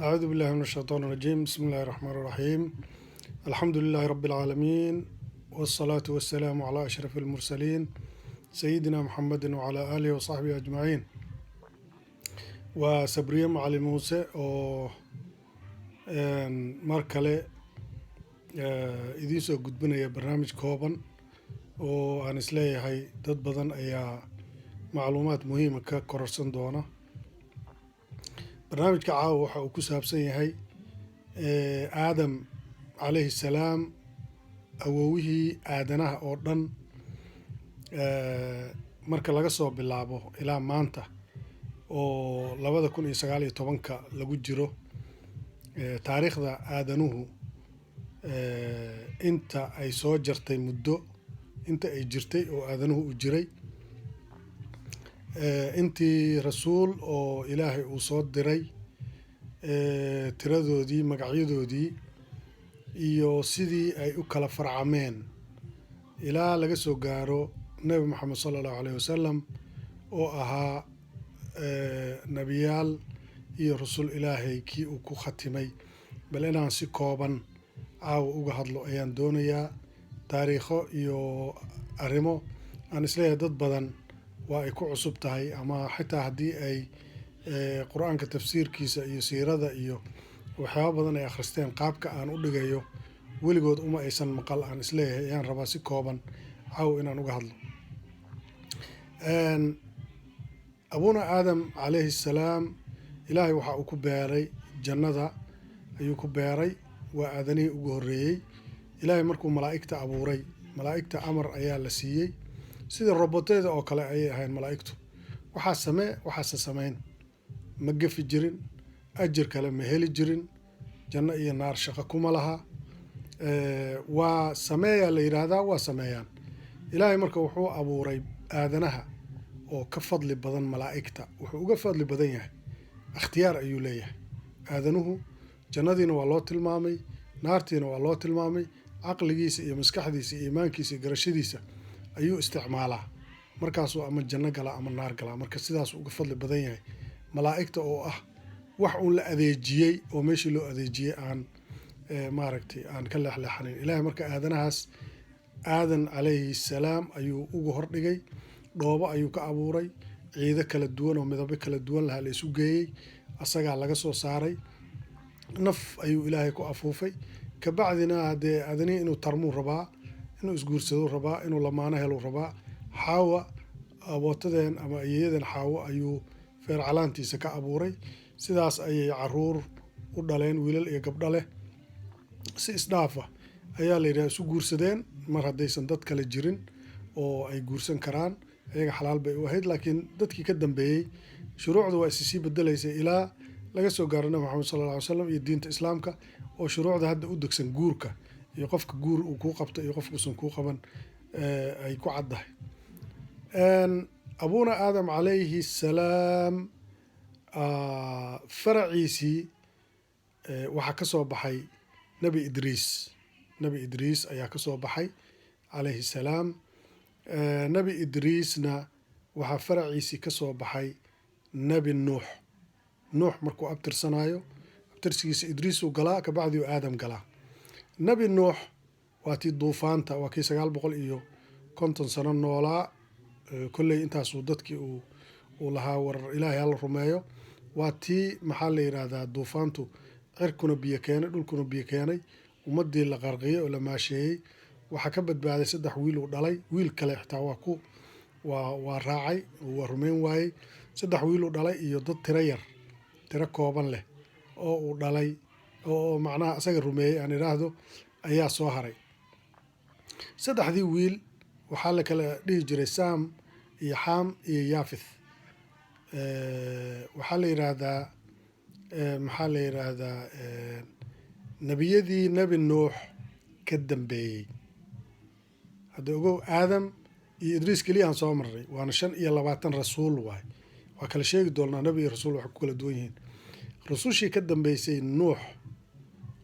أعوذ بالله من الشيطان الرجيم. بسم الله الرحمن الرحيم. الحمد لله رب العالمين، والصلاة والسلام على أشرف المرسلين سيدنا محمد وعلى آله وصحبه أجمعين. وسبرية معالي موسى mar kale idiin soo gudbinaya barnaamij kooban oo aan isleeyahay dad badan ayaa macluumaad muhiima ka kororsan doona. barnaamijka caawa waxa uu ku saabsan yahay aadam calayhi salaam, awowihii aadanaha oo dhan, marka laga soo bilaabo ilaa maanta oo 2019 lagu jiro. taariikhda aadanuhu inta ay soo jartay muddo, inta ay jirtay oo aadanuhu u jiray, intii rasuul oo ilaahay uu soo diray, tiradoodii, magacyadoodii iyo sidii ay u kala farcameen ilaa laga soo gaaro nebi moxamed sala allahu alayhi wasalam oo ahaa nebiyaal iyo rasul ilaahay kii uu ku khatimay. bal inaan si kooban caawa uga hadlo ayaan doonayaa. taariikho iyo arrimo aan isleeyahay dad badan waa ay ku cusub tahay, ama xitaa haddii ay qur-aanka tafsiirkiisa iyo siirada iyo waxyaaba badan ay akhristeen, qaabka aan u dhigayo weligood uma aysan maqal. aan isleeyahay ayaan rabaa si kooban caawa inaan uga hadlo. abuna aadam calayhi salaam, ilaahay waxa uu ku beeray jannada, ayuu ku beeray. waa aadanihii ugu horreeyey. ilaahay markuu malaa'igta abuuray, malaa'igta amar ayaa la siiyey, sida roboteeda oo kale ayay ahayn malaa'igtu. waxaa samee, waxaase samayn, ma gefi jirin, ajir kale ma heli jirin, janno iyo naar shaqo kuma laha. waa sameeyaa la yidhaahdaa, waa sameeyaan. ilaahay marka wuxuu abuuray aadanaha oo ka fadli badan malaa'igta. wuxuu uga fadli badan yahay, ikhtiyaar ayuu leeyahay. aadanuhu jannadiina waa loo tilmaamay, naartiina waa loo tilmaamay. caqligiisa iyo maskaxdiisa iyo iimaankiisa iyo garashadiisa ayuu isticmaalaa, markaasuu ama janno galaa ama naar galaa. marka sidaasuu uga fadli badan yahay malaa'igta oo ah wax uun la adeejiyey, oo meeshii loo adeejiyey aan maaragtay aan ka leexleexanayn. ilaahay marka aadanahaas, aadan calayhi salaam ayuu ugu hordhigay. dhoobo ayuu ka abuuray, ciido kala duwan oo midabo kala duwan lahaa la isu geeyey, asagaa laga soo saaray. naf ayuu ilaahay ku afuufay. kabacdina haddee aadanihii inuu tarmuu rabaa, inuu isguursaduu rabaa, inuu lamaano heluu rabaa. xaawa abootadeen ama ayeeyadan xaawo ayuu feer calaantiisa ka abuuray. sidaas ayay caruur u dhaleen, wiilal iyo gabdho leh. si isdhaafa ayaa la yidhaha isu guursadeen, mar haddaysan dad kale jirin oo ay guursan karaan. ayaga xalaal bay u ahayd, laakiin dadkii ka dambeeyey shuruucda waa isi sii bedelaysay ilaa laga soo gaaro nabi maxamed sala alla alay wasalam iyo diinta islaamka, oo shuruucda hadda u degsan guurka iyo qofka guur uu kuu qabto iyo qofkuusan kuu qaban ay ku caddahay. abuna aadam calayhi salaam, faraciisii waxaa ka soo baxay nebi idriis. nebi idriis ayaa ka soo baxay calayhi salaam. nebi idriisna waxaa faraciisii ka soo baxay nebi nuux. nuux markuu abtirsanayo, abtirsigiisa idriisuu galaa, kabacdiu aadam galaa. nebi nuux waa tii duufaanta, waa kii 950 sano noolaa. kolley intaasuu dadkii uu lahaa war ilaahay hala rumeeyo. waa tii maxaa la yidhaahdaa duufaantu cirkuna biyo keenay, dhulkuna biyo keenay, ummadii la qarqiyey oo la maasheeyey. waxaa ka badbaaday 3 wiil uu dhalay. wiil kale xitaa waa raacay, waa rumayn waayey. 3 wiil uu dhalay iyo dad tiro kooban leh oo uu dhalay oo macnaha asaga rumeeyey aan idhaahdo ayaa soo haray. 3dii wiil waxaa la kala dhihi jiray saam iyo xaam iyo yaafith. waxaa la yidhaahdaa nebiyadii nebi nuux ka dambeeyey. hadda ogow, aadam iyo idriis keliya aan soo marray, waana 25 rasuul waay. waa kala sheegi doonaa nebi iyo rasuul waxay ku kala duwan yihiin. rasushii ka dambeysay nuux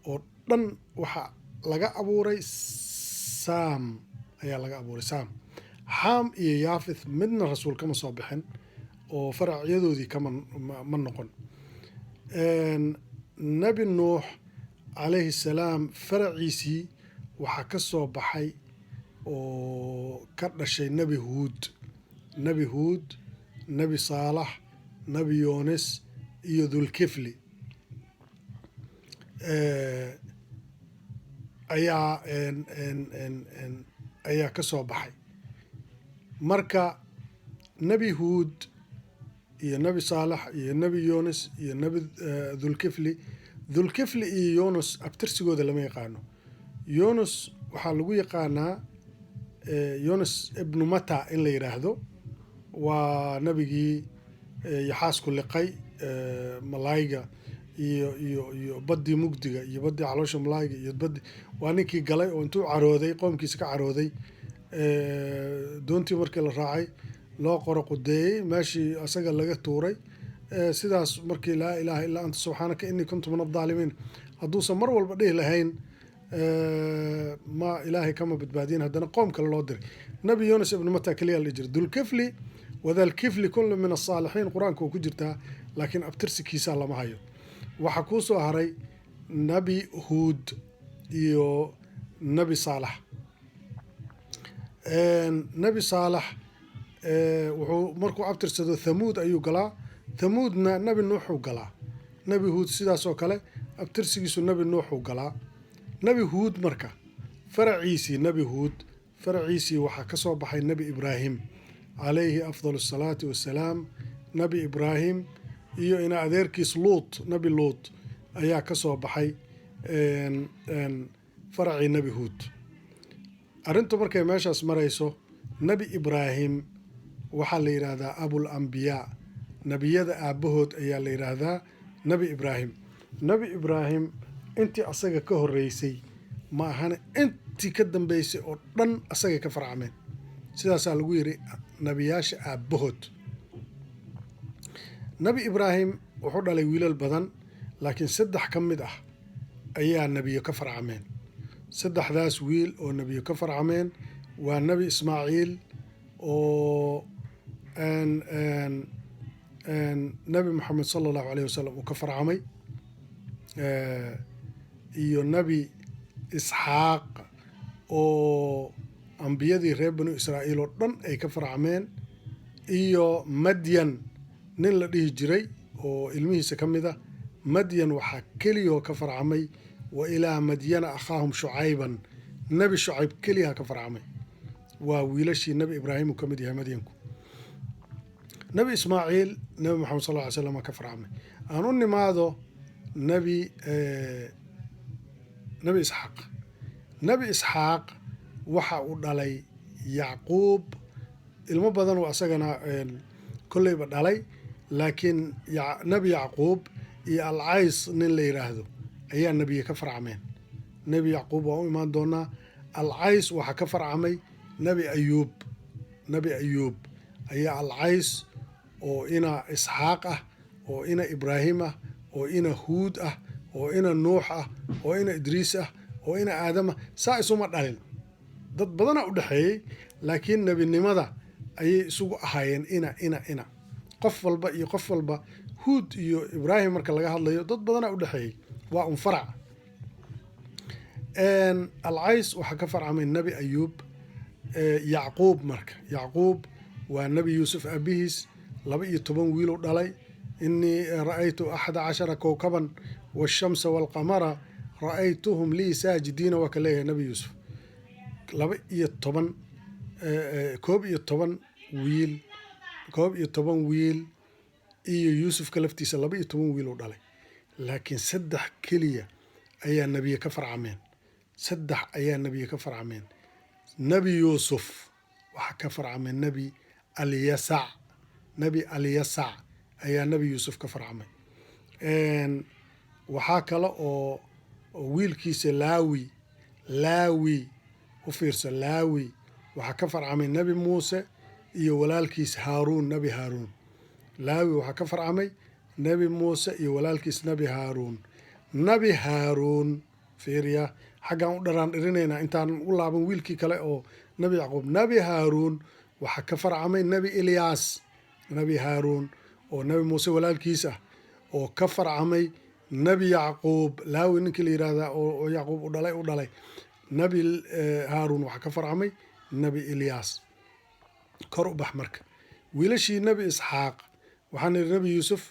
oo dhan waxaa laga abuuray saam, ayaa laga abuuray saam. xaam iyo yaafith midna rasuul kama soo bixin oo faracyadoodii ma noqon. nebi nuux calayhi salaam faraciisii waxaa ka soo baxay oo ka dhashay nebi huud, nebi saalax, nebi yoonis iyo dulkifli ayaa ka soo baxay. marka nebi huud iyo nebi saalax iyo nebi yoonis iyo nebi dulkifli iyo yoonis abtirsigooda lama yaqaano. yoonis waxaa lagu yaqaanaa yoonis ibnu mata in la yidhaahdo, waa nebigii yaxaasku liqay malaayga iyo baddii mugdiga iyo baddii caloosha malaayga iyo baddi, waa ninkii galay oo intuu carooday qoomkiisa ka carooday doontii markii la raacay loo qoro qudeeyey meeshii asaga laga tuuray. sidaas markii laa ilaaha illaa anta subxaanaka innii kuntu min adaalimiin hadduusan mar walba dhihi lahayn ma ilaahay kama badbaadiyin, haddana qoom kale loo diray. nebi yoonis ibnu mata keliya la jira. dulkifli wadalkifli kullu min asaalixiin qur-aanka oo ku jirtaa, laakiin abtirsikiisa lama hayo. waxaa kuu soo haray nebi huud iyo nebi saalax. nebi saalax wuxuu markuu abtirsado thamuud ayuu galaa, thamuudna nebi nuuxuu galaa. nebi huud sidaas oo kale abtirsigiisu nebi nuuxuu galaa. nebi huud marka faraciisii waxaa ka soo baxay nebi ibraahim calayhi afdal asalaati wassalaam. nebi ibraahim iyo ina adeerkiis luut, nebi luut ayaa ka soo baxay faracii nebi huud. arrintu markay meeshaas marayso, nebi ibraahim waxaa la yidhaahdaa abul ambiyaa, nebiyada aabbahood ayaa la yidhaahdaa nebi ibraahim. nebi ibraahim intii asaga ka horreysay ma ahane intii ka dambeysay oo dhan asagay ka farcameen. sidaasaa lagu yidhi nebiyaasha aabbahood. nebi ibraahim wuxuu dhalay wiilal badan, laakiin 3 ka mid ah ayaa nebiyo ka farcameen. 3daas wiil oo nebiyo ka farcameen waa nebi ismaaciil oo nebi moxamed sala allahu alayh wasalam uu ka farcamay, iyo nebi isxaaq oo ambiyadii reer banu israa'iil oo dhan ay ka farcameen, iyo madyan nin la dhihi jiray oo ilmihiisa ka mid ah. madyan waxaa keliyoo ka farcamay wa ilaa madyana akhaahum shucayban, nebi shucayb keliyaha ka farcamay. waa wiilashii nebi ibraahim uu ka mid yahay madyanku. nebi ismaaciil nebi moxamed sal ly slam ka farcamay. aan u nimaado nebi isxaaq. nebi isxaaq waxa uu dhalay yacquub. ilmo badan oo asagana kolleyba dhalay, laakiin nebi yacquub iyo alcays nin la yidhaahdo ayaa nebiye ka farcameen. nebi yacquub waan u imaan doonaa. alcays waxaa ka farcamay nebi ayuub ayaa alcays oo ina isxaaq ah, oo ina ibraahim ah, oo ina huud ah, oo ina nuux ah, oo ina idriis ah, oo ina aadam ah. saa isuma dhalin, dad badanaa u dhexeeyey, laakiin nebinimada ayay isugu ahaayeen ina qof walba iyo qof walba. huud iyo ibraahim marka laga hadlayo dad badanaa u dhexeeyey, waa un farac. alcays waxaa ka farcamay nebi ayuub. yacquub waa nebi yuusuf aabihiis, 12 wiil u dhalay. inii ra'aytu 11 kowkaban waashamsa waalqamara ra'aytuhum lii saajidiina waa ka leeyahay nebi yuusuf. 12 wiil iyo yuusufka laftiisa 12 wiil u dhalay, laakiin 3 keliya ayaa nebiye ka farcameen. 3 ayaa nebiye ka farcameen. nebi yuusuf waxaa ka farcamay nebi alyasac ayaa nebi yuusuf ka farcamay. waxaa kale oo wiilkiisa laawi u fiirsa, laawi waxaa ka farcamay nebi muuse iyo walaalkiis haaruun, nebi haaruun. laawi waxaa ka farcamay nebi muuse iyo walaalkiis nebi haaruun. fiiriya, xaggaan u dharaan dhirinaynaa intaan u laaban wiilkii kale oo nebi yacquub. nebi haaruun waxaa ka farcamay nebi ilyaas, nebi haaruun oo nebi muuse walaalkiis ah, oo ka farcamay nebi yacquub laawi ninkii la yidhaahdaa oo yacquub u dhalay nebi haaruun waxaa ka farcamay nebi ilyaas. kor u bax marka wiilashii nebi isxaaq waxaan nidhi nebi yuusuf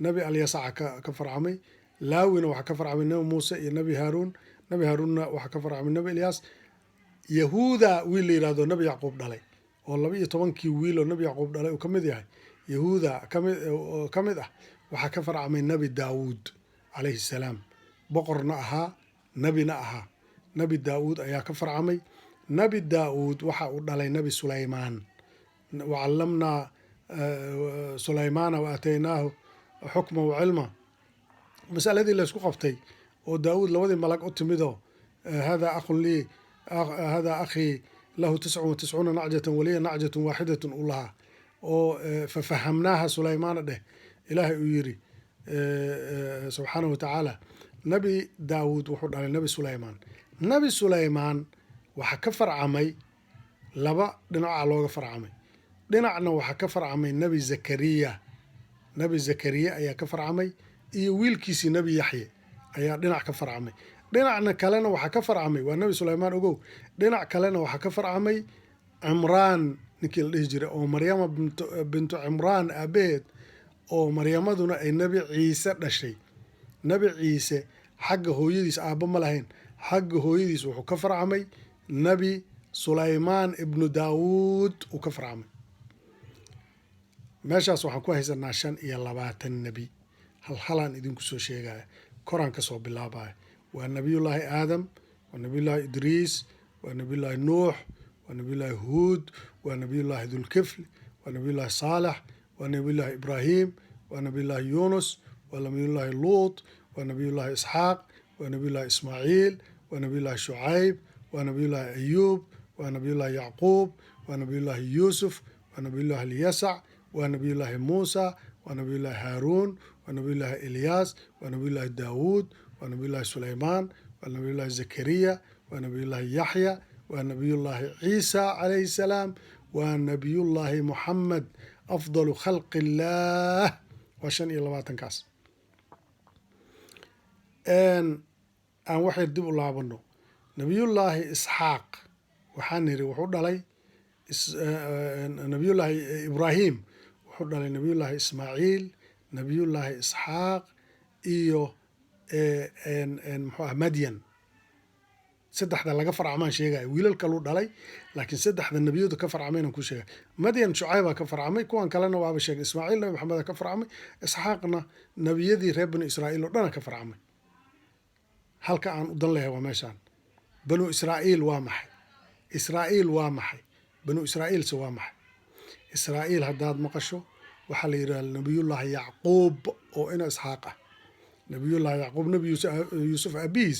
nebi alyasaca ka farcamay. laawina waxaa ka farcamay nebi muuse iyo nebi haaruun. nebi haaruunna waxaa ka farcamay nebi ilyaas. yahuuda wiil la yidhahdo nebi yacquub dhalay oo 12 wiil oo nebi yacquub dhalay uu ka mid yahay. yahuuda ka mid ah waxaa ka farcamay nebi daawuud calayhi salaam, boqorna ahaa nebina ahaa. nebi daawuud ayaa ka farcamay. nebi daawuud waxa uu dhalay nebi sulaymaan. wacallamnaa sulaymaana wa aataynaahu xukma wa cilma. masaladii laysku qabtay oo daawuud labadii malag u timidoo hada akhii lahu 99 nacjatan waliya nacjatun waaxidatun u lahaa oo fafahamnaaha sulaymaana dheh ilaahay uu yidhi subxaanahu watacaala. nebi daawuud wuxuu dhalay nebi sulaymaan. nebi sulaymaan waxaa ka farcamay laba dhinaca looga farcamay. dhinacna waxaa ka farcamay nebi zakariya. nebi zakariya ayaa ka farcamay iyo wiilkiisii nebi yaxye ayaa dhinac ka farcamay. dhinacna kalena waxaa ka farcamay waa nebi sulaymaan ogow. dhinac kalena waxaa ka farcamay cimraan ninkii la dhihi jiray oo maryama bintu cimraan aabaheed oo maryamaduna ay nebi ciise dhashay. nebi ciise xagga hooyadiis aabba ma lahayn, xagga hooyadiis wuxuu ka farcamay nebi sulaymaan ibnu daawuud uu ka farcamay. meeshaas waxaan ku haysanaa 25 nebi. halhalaan idinku soo sheegaya, koraan ka soo bilaabaya. waa nebiyullaahi aadam, waa nebiyullaahi idriis, waa nebiyullaahi nuux, waa nebiyullaahi huud, waa nebiyullaahi dulkifli, waa nebiyullaahi saalex, waa nebiyullaahi ibraahim, waa nebiyullaahi yuunus, waa nebiyullaahi luut, waa nebiyullaahi isxaaq, waa nebiyullaahi ismaaciil, waa nebiyullaahi shucayb, waa nebiyullaahi ayuub, waa nebiyullaahi yacquub, waa nebiyullaahi yuusuf, waa nebiyullaahi ilyasac, waa nebiyullaahi muusa, waa nebiyullaahi haaruun, waa nebiyullaahi ilyaas, waa nebiyullaahi daawuud, waa nebiyullaahi sulaymaan, waa nebiyullaahi zakariya, waa nebiyullaahi yaxya, waa nebiyullaahi ciisa calayhi salaam, waa nebiyullaahi muxamed afdalu khalqi illaah. waa 25kaas. aan wax yar dib u laabano. nebiyullaahi isxaaq waxaan nidhi wuxuu dhalay nebiyullaahi ibraahim wuxuu dhalay nebiyullaahi ismaaciil, nebiyullaahi isxaaq iyo muxuu ah madyan. saddexda laga farcamaan sheegaya, wiilal kaluu dhalay laakiin saddexda nebiyadu ka farcamaynan ku sheegay. madyan shucaybaa ka farcamay, kuwan kalena waaba sheegay. ismaaciil nebi maxameda ka farcamay, isxaaqna nebiyadii reer banu israa'iil oo dhana ka farcamay. halka aan u dan lehay waa meeshaan. banu israa'iil waa maxay? israa'iil waa maxay? banu israa'iilse waa maxay? israa'iil haddaad maqasho waxaa la yidhaha nebiyullaahi yacquub oo ina isxaaq ah. nebiyullaahi yacquub nebi yuusuf aabihiis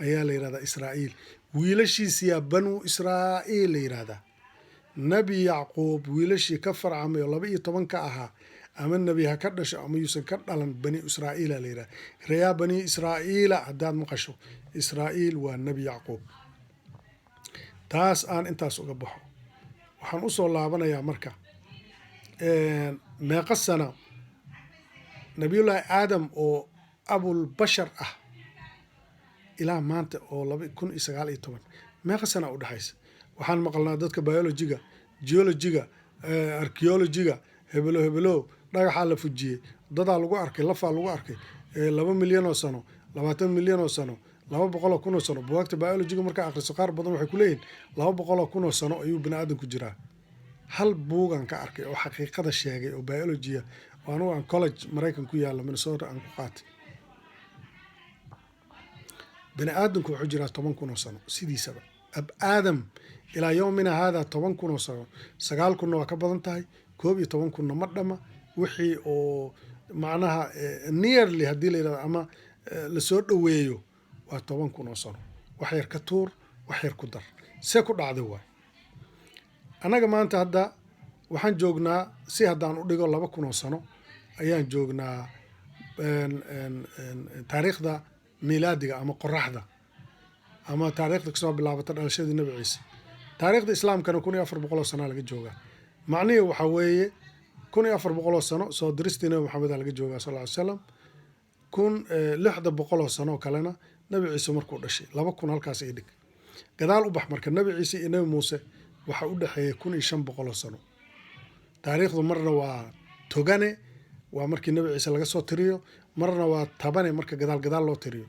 ayaa la yidhahdaa israa'iil. wiilashiisiyaa banu israa'iil la yidhaahdaa. nebi yacquub wiilashii ka farcamay oo 12 ka ahaa ama nebi ha ka dhasho ama yuusan ka dhalan bani israa'iila la yidhahda. reyaa bani israa'iila haddaad maqasho israa'iil waa nebi yacquub. taas aan intaas uga baxo waxaan u soo laabanayaa marka meeqa sana nebiyullaahi aadam oo abulbashar ah ilaa maanta oo 2019 meeqa sana u dhexaysa. waxaan maqalnaa dadka biologiga, geologiga, archaeologiga hebelo dhagaxaa la fujiyey, dadaa lagu arkay, lafaa lagu arkay 2 milyan oo sano, 20 milyan oo sano, 200 kun oo sano. buwaagta biologiga markaa akhriso qaar badan waxay ku leeyihin 200 kun oo sano ayuu bani aadanku jiraa. hal buugan ka arkay oo xaqiiqada sheegay oo biologia oo anugu aan college maraykan ku yaalla Minnesota aan ku qaatay. bani aadanku wuxuu jiraa 10 kun oo sano sidiisaba. ab aadam ilaa yowmina haadaa 10 kun oo sano. 9 kunna waa ka badan tahay, 11 kunna ma dhama. wixii oo macnaha nearly haddii la yidhahdo ama lasoo dhoweeyo waa 10 kun oo sano. wax yar ka tuur, wax yar ku dar. see ku dhacday waay. annaga maanta hadda waxaan joognaa si haddaan u dhigo 2 kun oo sano ayaan joognaa taariikhda miilaadiga ama qoraxda ama taariikhda kasoo bilaabata dhalashadii nebi ciise. taariikhda islaamkana 1400 oo sana laga joogaa. macnihii waxaa weeye 1400 oo sano soo diristii nebi maxamed laga joogaa sal ly slam. lixda boqol oo sano kalena nabi ciise markuu dhashay 2000 halkaas ay dhig gadaal u bax marka nabi ciise iyo nabi muuse waxa u dhaxeeyay 1500 oo sano taariikhdu marna waa togane waa markii nabi ciise laga soo tiriyo marna waa tabane marka gadaal loo tiriyo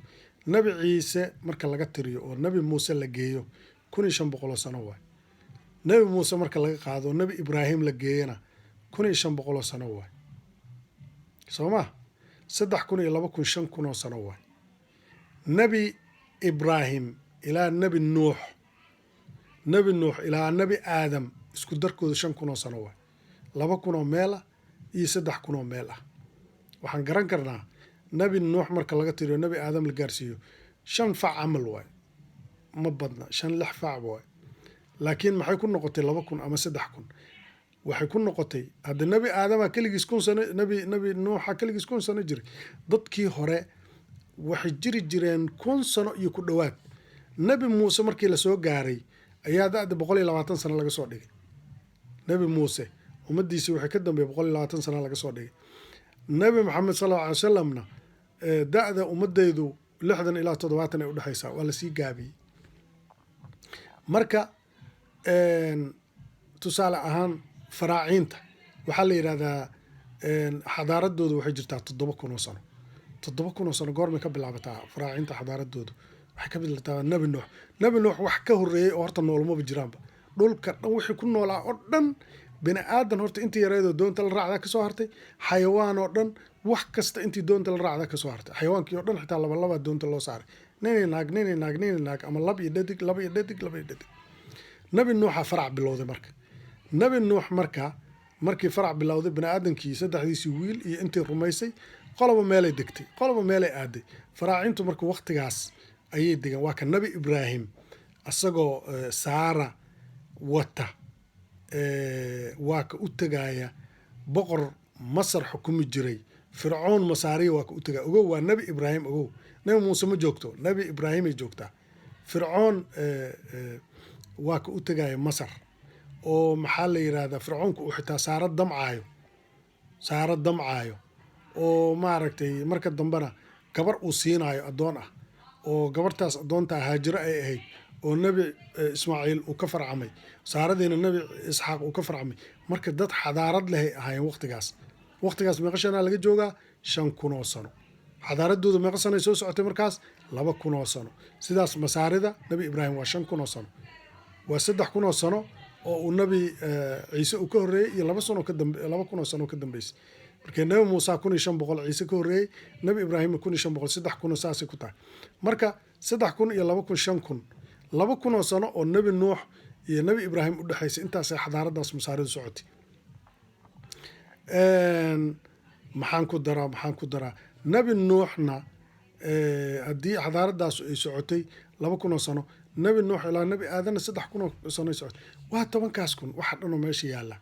nabi ciise marka laga tiriyo oo nabi muuse la geeyo 1500 oo sano waay nabi muuse marka laga qaado nabi ibraahim la geeyana 1500 oo sano waay sooma 3000 iyo 5000 oo sano waay nabi ibraahim ilaa nabi nuux ilaa nabi aadam isku darkooda 5000 oo sano waay 2000 oo meel ah iyo 3000 oo meel ah waxaan garan karnaa nabi nuux marka laga tiriyo nabi aadam la gaarsiiyo 5 fac camal waay ma badna 5-6 fac waay laakiin maxay ku noqotay 2000 ama 3000 waxay ku noqotay hadda nabi aadama kaligiis 1000 sano nabi nuuxa kaligiis 1000 sano jiray dadkii hore waxay jiri jireen 1000 sano iyo ku dhawaad nabi muuse markii la soo gaaray ayaa da'da 120 sano laga soo dhigay nabi muuse ummadiisii waxay ka dambeeyay 120 sano laga soo dhigay nabi maxamed sallallahu alayhi wasallamna da'da ummadaydu 60 ilaa 70 ay u dhaxaysaa waa la sii gaabiyay marka tusaale ahaan faraaciinta waxaa la yidhahdaa xadaaradoodu waxay jirtaa 7000 oo sano 7000 oo sano goormay ka bilaabataa faraaciinta xadaaradoodu waxay ka bilaabataa nabi nuux wax ka horreeyay oo horta noolmaba jiraanba dhulka dhan wixii ku noolaa oo dhan bini aadan horta intii yareedoo doonta la raacdaa kasoo hartay xayawaan oo dhan wax kasta intii doonta la raacdaa kasoo hartay xayawaankii oo dhan xitaa laba doonta loo saaray ninay naag ama lab iyo dhadig nabi nuuxa farac bilowday marka nabi nuux markii farac bilowday bini aadankii saddexdiisii wiil iyo intii rumaysay qoloba meelay degtay qoloba meelay aaday faraacintu marka waqtigaas ayay degaan waa ka nabi ibraahim asagoo saara wata waa ka u tagaya boqor masar xukumi jiray fircoon masaariya waa ka u tagaya ogow waa nabi ibraahim ogow nabi muuse ma joogto nabi ibraahimay joogtaa fircoon waa ka u tagaya masar oo maxaa la yidhaahdaa fircoonku uu xitaa saaro damcaayo oo maaragtay marka dambena gabar uu siinaayo addoon ah oo gabartaas addoontaa haajiro ay ahayd oo nabi ismaaciil uu ka farcamay saaradiina nabi isxaaq uu ka farcamay marka dad xadaarad lehay ahaayeen waqtigaas meeqa shanaa laga joogaa 5000 oo sano xadaaradooda meeqa sanoay soo socotay markaas 2000 oo sano sidaas masaarida nabi ibraahim waa 5000 oo sano waa 3000 oo sano oo uu nabi ciise uu ka horreeyay iyo 2000 oo sano ka dambeysay markii nabi muuse 1500 ciise ka horreeyay nabi ibraahim 1500 3000 saasay ku tahay marka 3000 iyo 2000 5000 oo sano oo nabi nuux iyo nabi ibraahim u dhaxaysay intaasay xadaaradaas masaaridu socotay maxaan ku daraa nabi nuuxna haddii xadaaradaas ay socotay 2000 oo sano nabi nuux ilaa nabi aadana 3000 oo sano ay socotay waa 10000 waxa dhanoo meesha yaalla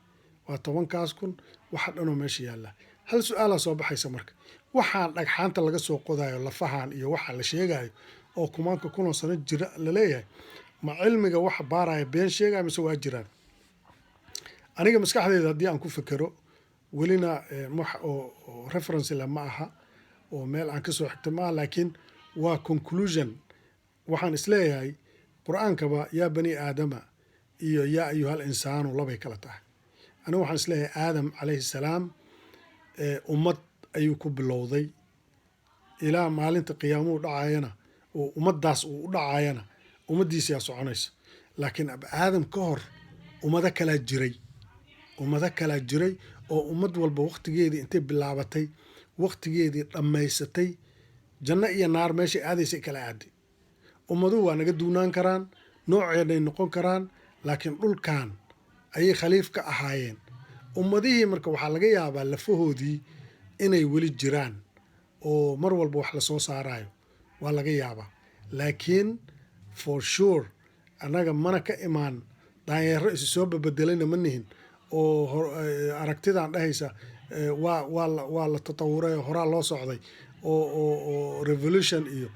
waa 10000 waxa dhanoo meesha yaalla hal su-aalaa soo baxaysa marka waxaan dhagxaanta laga soo qodayo lafahan iyo waxa la sheegayo oo kumaanka 1000 sano jira la leeyahay ma cilmiga wax baaraya been sheegaya mise waa jiraan aniga maskaxdayda haddii aan ku fikiro welina wax oo reference la ma aha oo meel aan ka soo xigto ma laakiin waa conclusion waxaan isleeyahay qur-aankaba yaa bani aadama iyo yaa ayuhal insaanu labay kala tahay aniga waxaan isleeyahay aadam calayhi salaam ummad ayuu ku bilowday ilaa maalinta qiyaamuhu dhacayana oo ummaddaas uu u dhacayana ummaddiisiyaa soconaysa laakiin aadam ka hor ummado kalaa jiray oo ummad walba waqtigeedii intay bilaabatay waqtigeedii dhammaysatay janno iyo naar meeshay aadaysay kala aaday ummaduhu waa naga duunaan karaan nooceeday noqon karaan laakiin dhulkan ayay khaliif ka ahaayeen ummadihii marka waxaa laga yaabaa lafahoodii inay weli jiraan oo mar walba wax lasoo saarayo waa laga yaabaa laakiin for sure annaga mana ka imaan daanyeero isu soo babedelayna ma nihin oo aragtidan dhahaysa waa la tatawuray oo horaa loo socday oo revolution iyo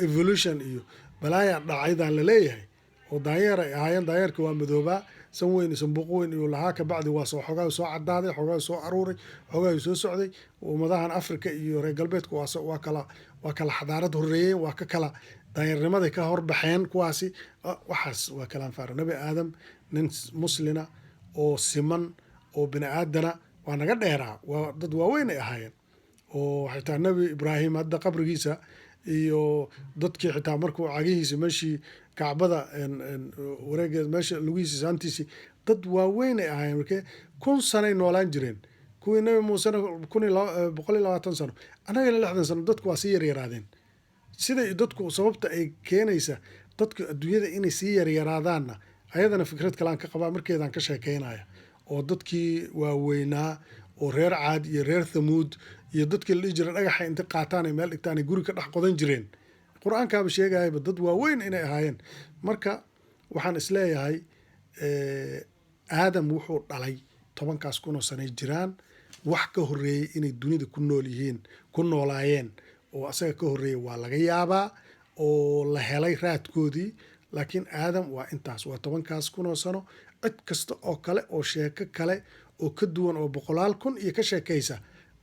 evolution iyo balaayaa dhacaydan la leeyahay oo daanyeer ay ahaayeen daanyeerka waa madoobaa san weyn sanbuuq weyn iyo lahaa kabacdi waa xoogaa soo cadaaday, xoogaa soo aruuray, xoogaa soo socday. ummadahan Afrika iyo reer galbeedku waa kala xadaarad horeeyeen, waa ka kala daayarnimaday ka horbaxeen kuwaasi. waxaas waa kalaan faaro. nabi aadam nin muslina oo siman oo bini aadana waa naga dheeraa, waa dad waaweyn ay ahaayeen. oo xitaa nabi ibraahim hadda qabrigiisa iyo dadkii xitaa markuu cagihiisa meeshii kacbada wareegeed meesha lugihiisa saantiisii dad waaweyn ay ahaayeen. markee 1,000 sanay noolaan jireen. kuwii nabi muusena 120 sano, annagana 60 sano. dadku waa sii yaryaraadeen. siday dadku sababta ay keenaysa dadku adduunyada inay sii yaryaraadaanna ayadana fikrad kale aan ka qabaa, markeedaan ka sheekeynaya. oo dadkii waaweynaa oo reer caad iyo reer thamuud iyo dadkii la dhihi jiray dhagaxa inta qaataan ay meel dhigtaan ay guri ka dhex qodan jireen. qur-aankaaba sheegayaba dad waaweyn inay ahaayeen. marka waxaan isleeyahay aadam wuxuu dhalay 10,000 kunoo sanay jiraan. wax ka horeeyey inay dunida ku noolaayeen oo asaga ka horeeyey waa laga yaabaa oo la helay raadkoodii. laakiin aadam waa intaas, waa 10,000 kunoo sano. cid kasta oo kale oo sheeko kale oo ka duwan oo 100,000 kun iyo ka sheekaysa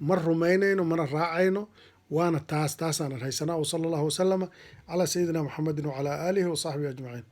ma rumaynayno, mana raacayno. waana taasaan haysanaa. wasala allahu wasalama calaa sayidina muxamedin wacalaa aalihi wasaxbihi ajmaciin.